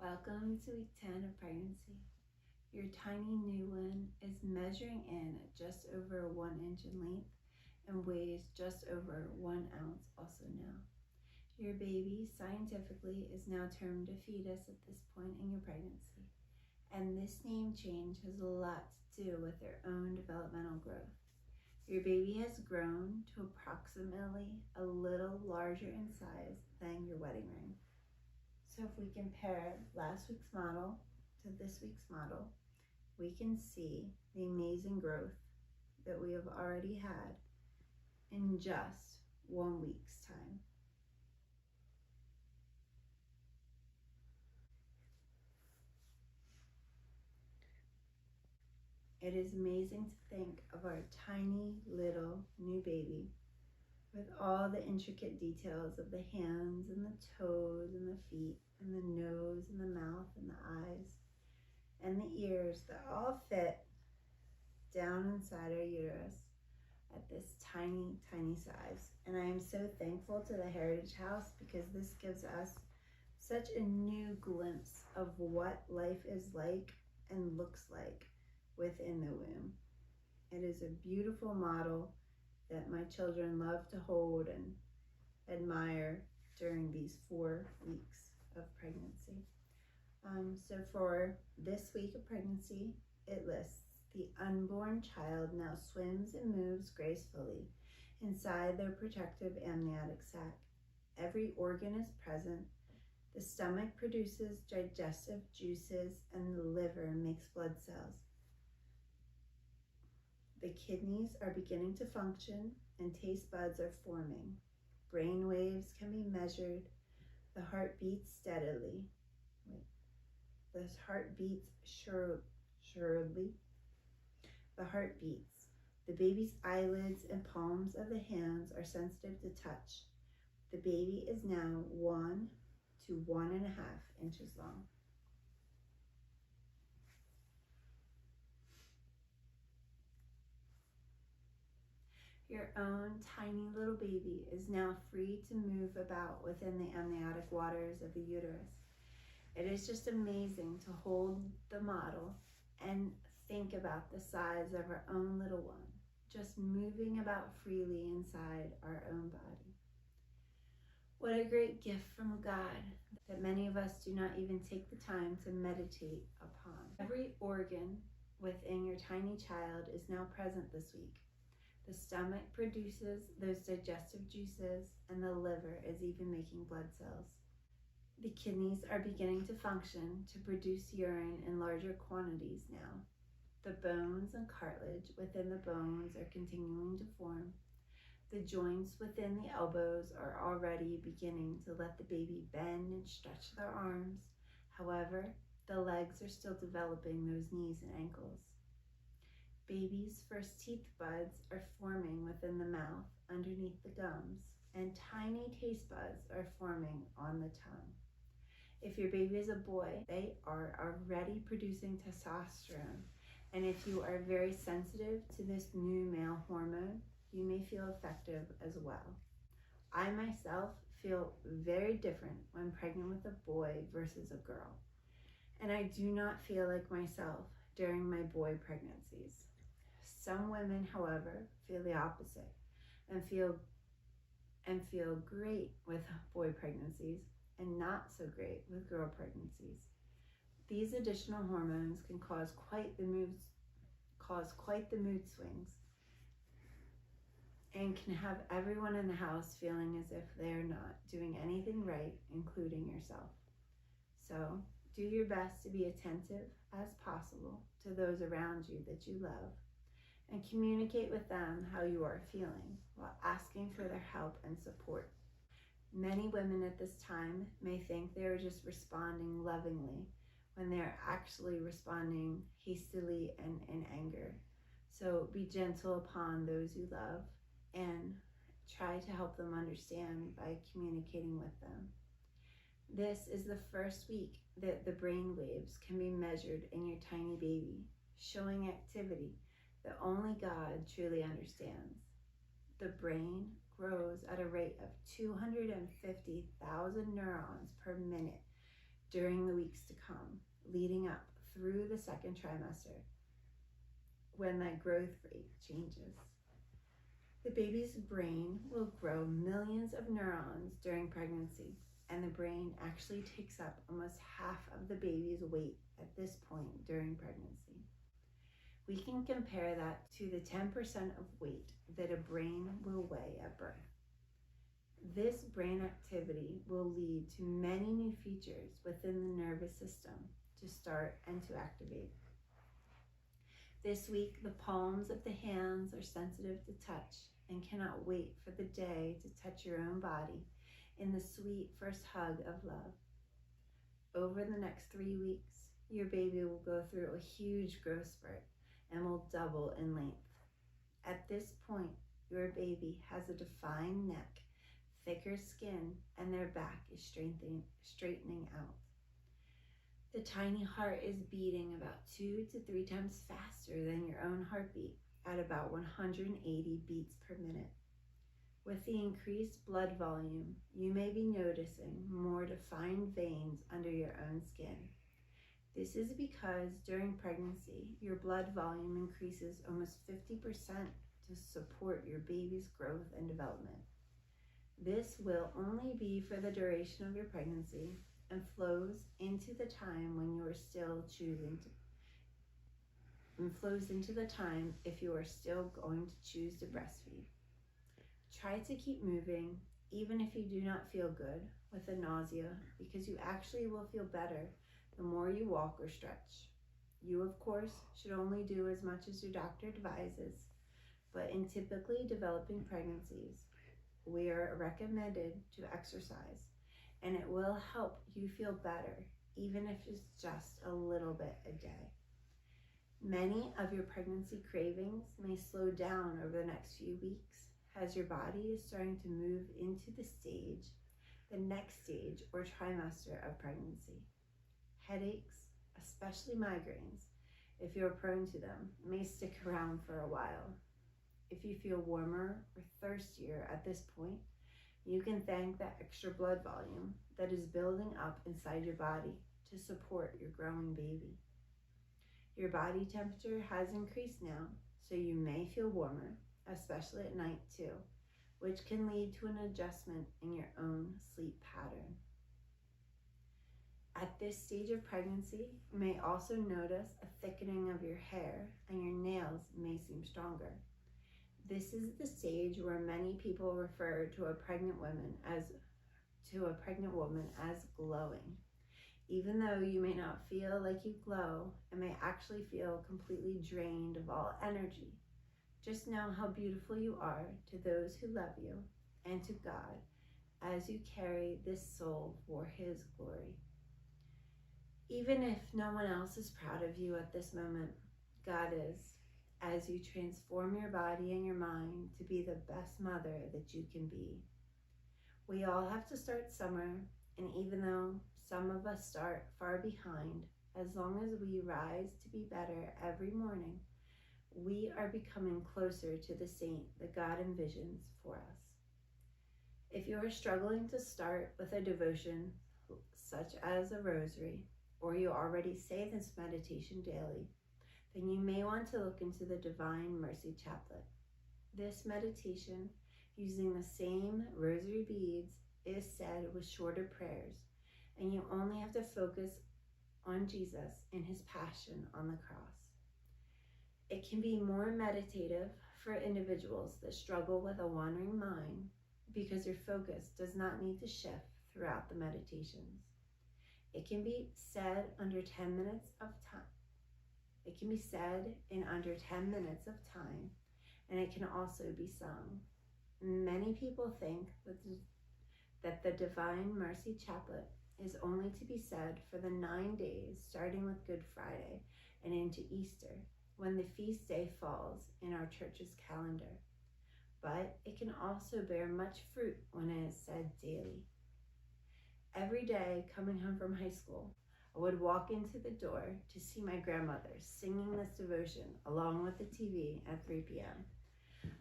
Welcome to week 10 of pregnancy. Your tiny new one is measuring in at just over 1 inch in length and weighs just over 1 ounce also now. Your baby scientifically is now termed a fetus at this point in your pregnancy, and this name change has a lot to do with their own developmental growth. Your baby has grown to approximately a little larger in size than your wedding ring. So if we compare last week's model to this week's model, we can see the amazing growth that we have already had in just 1 week's time. It is amazing to think of our tiny little new baby with all the intricate details of the hands and the toes and the feet and the nose and the mouth and the eyes and the ears that all fit down inside our uterus at this tiny, tiny size. And I am so thankful to the Heritage House because this gives us such a new glimpse of what life is like and looks like within the womb. It is a beautiful model that my children love to hold and admire during these 4 weeks of pregnancy. So for this week of pregnancy, it lists the unborn child now swims and moves gracefully inside their protective amniotic sac. Every organ is present. The stomach produces digestive juices and the liver makes blood cells. The kidneys are beginning to function and taste buds are forming. Brain waves can be measured. The heart beats steadily. The heart beats surely. The heart beats. The baby's eyelids and palms of the hands are sensitive to touch. The baby is now 1 to 1.5 inches long. Your own tiny little baby is now free to move about within the amniotic waters of the uterus. It is just amazing to hold the model and think about the size of our own little one, just moving about freely inside our own body. What a great gift from God that many of us do not even take the time to meditate upon. Every organ within your tiny child is now present this week. The stomach produces those digestive juices and the liver is even making blood cells. The kidneys are beginning to function to produce urine in larger quantities now. The bones and cartilage within the bones are continuing to form. The joints within the elbows are already beginning to let the baby bend and stretch their arms. However, the legs are still developing those knees and ankles. Baby's first teeth buds are forming within the mouth underneath the gums, and tiny taste buds are forming on the tongue. If your baby is a boy, they are already producing testosterone. And if you are very sensitive to this new male hormone, you may feel effective as well. I myself feel very different when pregnant with a boy versus a girl. And I do not feel like myself during my boy pregnancies. Some women, however, feel the opposite and feel great with boy pregnancies and not so great with girl pregnancies. These additional hormones can cause quite the mood swings and can have everyone in the house feeling as if they're not doing anything right, including yourself. So do your best to be attentive as possible to those around you that you love and communicate with them how you are feeling while asking for their help and support. Many women at this time may think they are just responding lovingly when they're actually responding hastily and in anger. So be gentle upon those you love and try to help them understand by communicating with them. This is the first week that the brain waves can be measured in your tiny baby, showing activity that only God truly understands. The brain grows at a rate of 250,000 neurons per minute during the weeks to come, leading up through the second trimester, when that growth rate changes. The baby's brain will grow millions of neurons during pregnancy, and the brain actually takes up almost half of the baby's weight at this point during pregnancy. We can compare that to the 10% of weight that a brain will weigh at birth. This brain activity will lead to many new features within the nervous system to start and to activate. This week, the palms of the hands are sensitive to touch and cannot wait for the day to touch your own body in the sweet first hug of love. Over the next 3 weeks, your baby will go through a huge growth spurt and will double in length. At this point, your baby has a defined neck, thicker skin, and their back is straightening out. The tiny heart is beating about 2 to 3 times faster than your own heartbeat at about 180 beats per minute. With the increased blood volume, you may be noticing more defined veins under your own skin. This is because during pregnancy, your blood volume increases almost 50% to support your baby's growth and development. This will only be for the duration of your pregnancy and flows into the time when you are still if you are still going to choose to breastfeed. Try to keep moving, even if you do not feel good with the nausea, because you actually will feel better the more you walk or stretch. You, of course, should only do as much as your doctor advises, but in typically developing pregnancies, we are recommended to exercise, and it will help you feel better, even if it's just a little bit a day. Many of your pregnancy cravings may slow down over the next few weeks as your body is starting to move into the next stage or trimester of pregnancy. Headaches, especially migraines, if you're prone to them, may stick around for a while. If you feel warmer or thirstier at this point, you can thank that extra blood volume that is building up inside your body to support your growing baby. Your body temperature has increased now, so you may feel warmer, especially at night too, which can lead to an adjustment in your own sleep pattern. At this stage of pregnancy, you may also notice a thickening of your hair and your nails may seem stronger. This is the stage where many people refer to a pregnant woman as glowing. Even though you may not feel like you glow and may actually feel completely drained of all energy, just know how beautiful you are to those who love you and to God as you carry this soul for His glory. Even if no one else is proud of you at this moment, God is, as you transform your body and your mind to be the best mother that you can be. We all have to start somewhere, and even though some of us start far behind, as long as we rise to be better every morning, we are becoming closer to the saint that God envisions for us. If you are struggling to start with a devotion such as a rosary, or you already say this meditation daily, then you may want to look into the Divine Mercy Chaplet. This meditation, using the same rosary beads, is said with shorter prayers, and you only have to focus on Jesus and His passion on the cross. It can be more meditative for individuals that struggle with a wandering mind because your focus does not need to shift throughout the meditations. It can be said under 10 minutes of time. It can be said in under 10 minutes of time, and it can also be sung. Many people think that the Divine Mercy Chaplet is only to be said for the 9 days starting with Good Friday and into Easter, when the feast day falls in our church's calendar. But it can also bear much fruit when it is said daily. Every day coming home from high school, I would walk into the door to see my grandmother singing this devotion along with the TV at 3 p.m.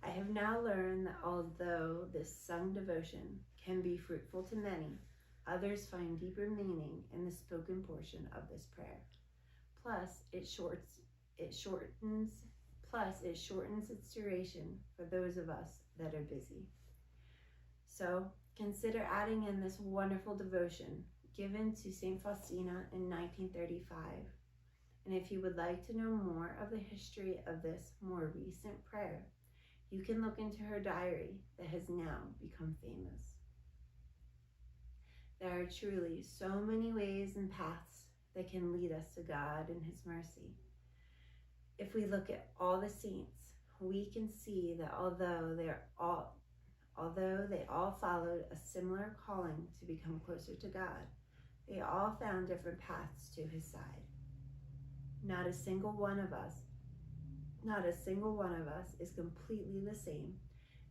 I have now learned that although this sung devotion can be fruitful to many, Others find deeper meaning in the spoken portion of this prayer. Plus, it shortens its duration for those of us that are busy. So consider adding in this wonderful devotion given to St. Faustina in 1935. And if you would like to know more of the history of this more recent prayer, you can look into her diary that has now become famous. There are truly so many ways and paths that can lead us to God and His mercy. If we look at all the saints, we can see that although they all followed a similar calling to become closer to God, they all found different paths to His side. Not a single one of us is completely the same,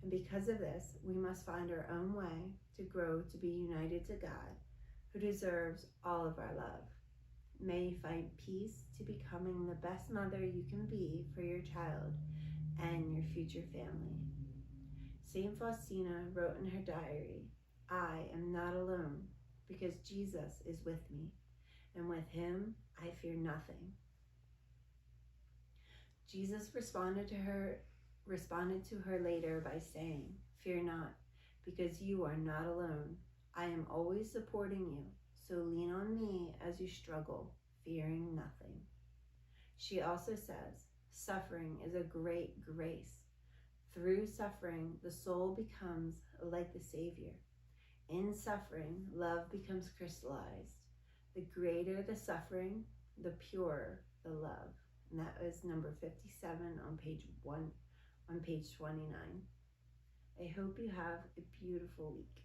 and because of this, we must find our own way to grow to be united to God, who deserves all of our love. May you find peace to becoming the best mother you can be for your child and your future family. St. Faustina wrote in her diary, "I am not alone, because Jesus is with me, and with Him I fear nothing." Jesus responded to her later by saying, "Fear not, because you are not alone. I am always supporting you, so lean on me as you struggle, fearing nothing." She also says, "Suffering is a great grace. Through suffering, the soul becomes like the Savior. In suffering, love becomes crystallized. The greater the suffering, the purer the love." And that was number 57 on page 29. I hope you have a beautiful week.